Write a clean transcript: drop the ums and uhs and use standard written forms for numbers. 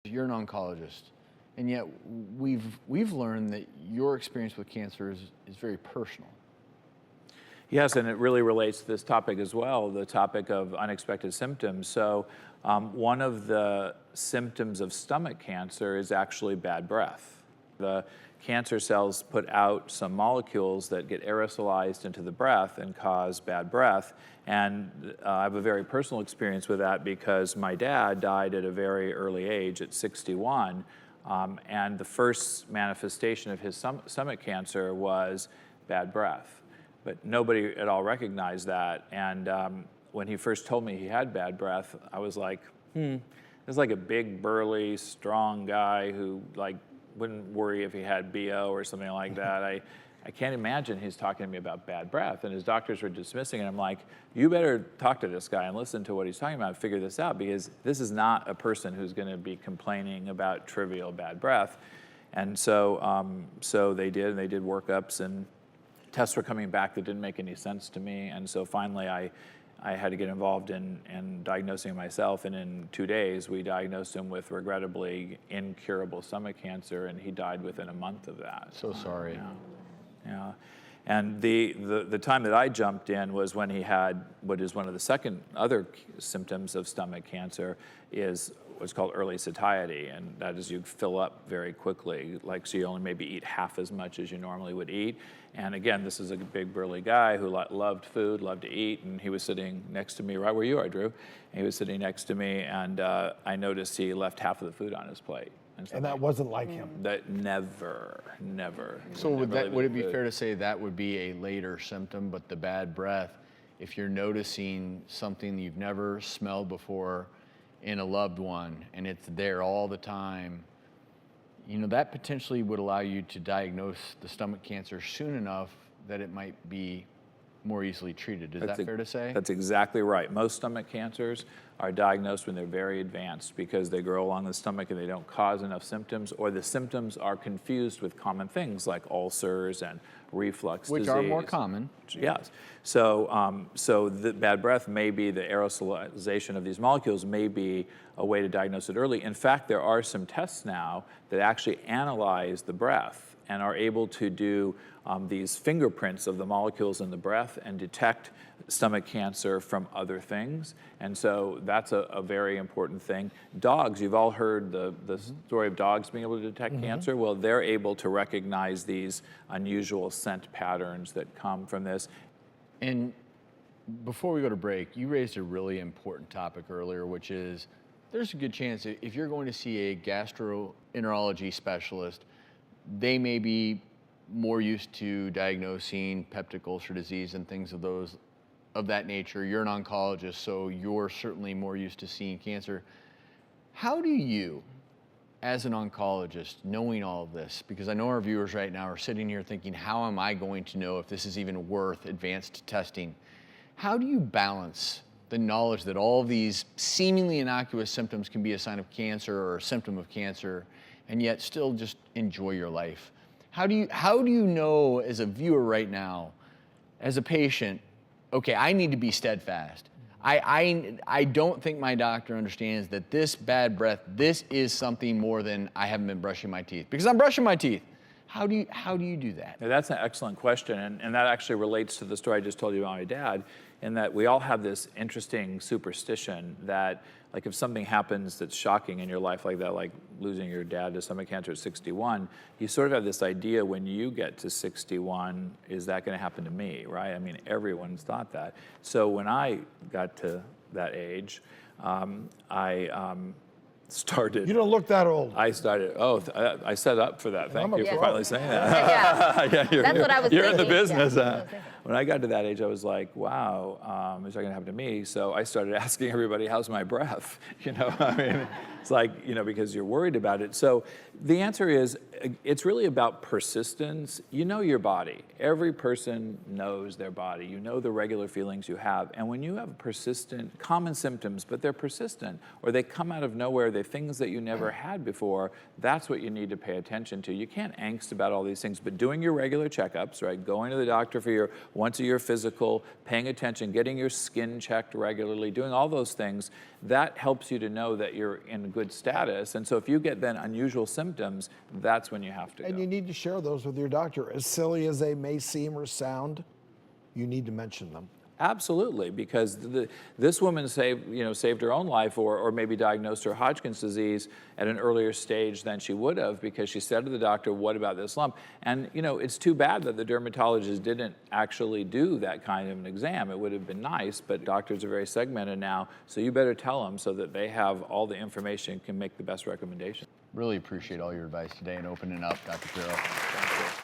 You're an oncologist, and yet we've learned that your experience with cancer is very personal. Yes, and it really relates to this topic as well, the topic of unexpected symptoms. So one of the symptoms of stomach cancer is actually bad breath. The cancer cells put out some molecules that get aerosolized into the breath and cause bad breath. And I have a very personal experience with that because my dad died at a very early age, at 61. And the first manifestation of his stomach cancer was bad breath. But nobody at all recognized that. And when he first told me he had bad breath, I was like, This is like a big, burly, strong guy who wouldn't worry if he had BO or something like that. I can't imagine he's talking to me about bad breath. And his doctors were dismissing it. I'm like, you better talk to this guy and listen to what he's talking about and figure this out, because this is not a person who's going to be complaining about trivial bad breath. And so, so they did, and they did workups, and tests were coming back that didn't make any sense to me. And so finally I had to get involved in diagnosing myself, and in 2 days we diagnosed him with regrettably incurable stomach cancer, and he died within a month of that. So sorry. Yeah. And the time that I jumped in was when he had what is one of the second other symptoms of stomach cancer, is what's called early satiety, and that is you fill up very quickly, so you only maybe eat half as much as you normally would eat. And again, this is a big burly guy who loved food, loved to eat, and he was sitting next to me right where you are, Drew. And he was sitting next to me, and I noticed he left half of the food on his plate. And that wasn't like him. That never. So would it be fair to say that would be a later symptom, but the bad breath, if you're noticing something you've never smelled before in a loved one, and it's there all the time, that potentially would allow you to diagnose the stomach cancer soon enough that it might be more easily treated. Is that fair to say? That's exactly right. Most stomach cancers are diagnosed when they're very advanced because they grow along the stomach and they don't cause enough symptoms, or the symptoms are confused with common things like ulcers and reflux disease. Which are more common. Yes. So, so the bad breath may be the aerosolization of these molecules may be a way to diagnose it early. In fact, there are some tests now that actually analyze the breath and are able to do these fingerprints of the molecules in the breath and detect stomach cancer from other things. And so that's a very important thing. Dogs, you've all heard the story of dogs being able to detect cancer. Well, they're able to recognize these unusual scent patterns that come from this. And before we go to break, you raised a really important topic earlier, which is there's a good chance that if you're going to see a gastroenterology specialist, they may be more used to diagnosing peptic ulcer disease and things of that nature. You're an oncologist, so you're certainly more used to seeing cancer. How do you, as an oncologist, knowing all of this, because I know our viewers right now are sitting here thinking, how am I going to know if this is even worth advanced testing? How do you balance the knowledge that all of these seemingly innocuous symptoms can be a sign of cancer or a symptom of cancer, and yet still just enjoy your life? How do you know, as a viewer right now, as a patient, okay, I need to be steadfast. I don't think my doctor understands that this bad breath, this is something more than I haven't been brushing my teeth, because I'm brushing my teeth. How do you do that? Now, that's an excellent question, and that actually relates to the story I just told you about my dad, in that we all have this interesting superstition that, like, if something happens that's shocking in your life like that, like losing your dad to stomach cancer at 61, you sort of have this idea when you get to 61, is that going to happen to me, right? I mean, everyone's thought that. So when I got to that age, I started. You don't look that old. I started. I set up for that. Thank you for finally saying that. Yeah. That's what I was You're thinking. in the business. Yeah. When I got to that age, I was like, wow, is that going to happen to me? So I started asking everybody, how's my breath? I mean, it's like, because you're worried about it. So the answer is, it's really about persistence. You know your body. Every person knows their body. You know the regular feelings you have. And when you have persistent, common symptoms, but they're persistent, or they come out of nowhere, they the things that you never had before, that's what you need to pay attention to. You can't angst about all these things, but doing your regular checkups, right? Going to the doctor for your once-a-year physical, paying attention, getting your skin checked regularly, doing all those things, that helps you to know that you're in good status. And so if you get then unusual symptoms, that's when you have to go. And you need to share those with your doctor. As silly as they may seem or sound, you need to mention them. Absolutely, because this woman saved her own life, or maybe diagnosed her Hodgkin's disease at an earlier stage than she would have, because she said to the doctor, "What about this lump?" And it's too bad that the dermatologist didn't actually do that kind of an exam. It would have been nice, but doctors are very segmented now, so you better tell them so that they have all the information and can make the best recommendation. Really appreciate all your advice today and opening up, Dr. Piro. Thank you.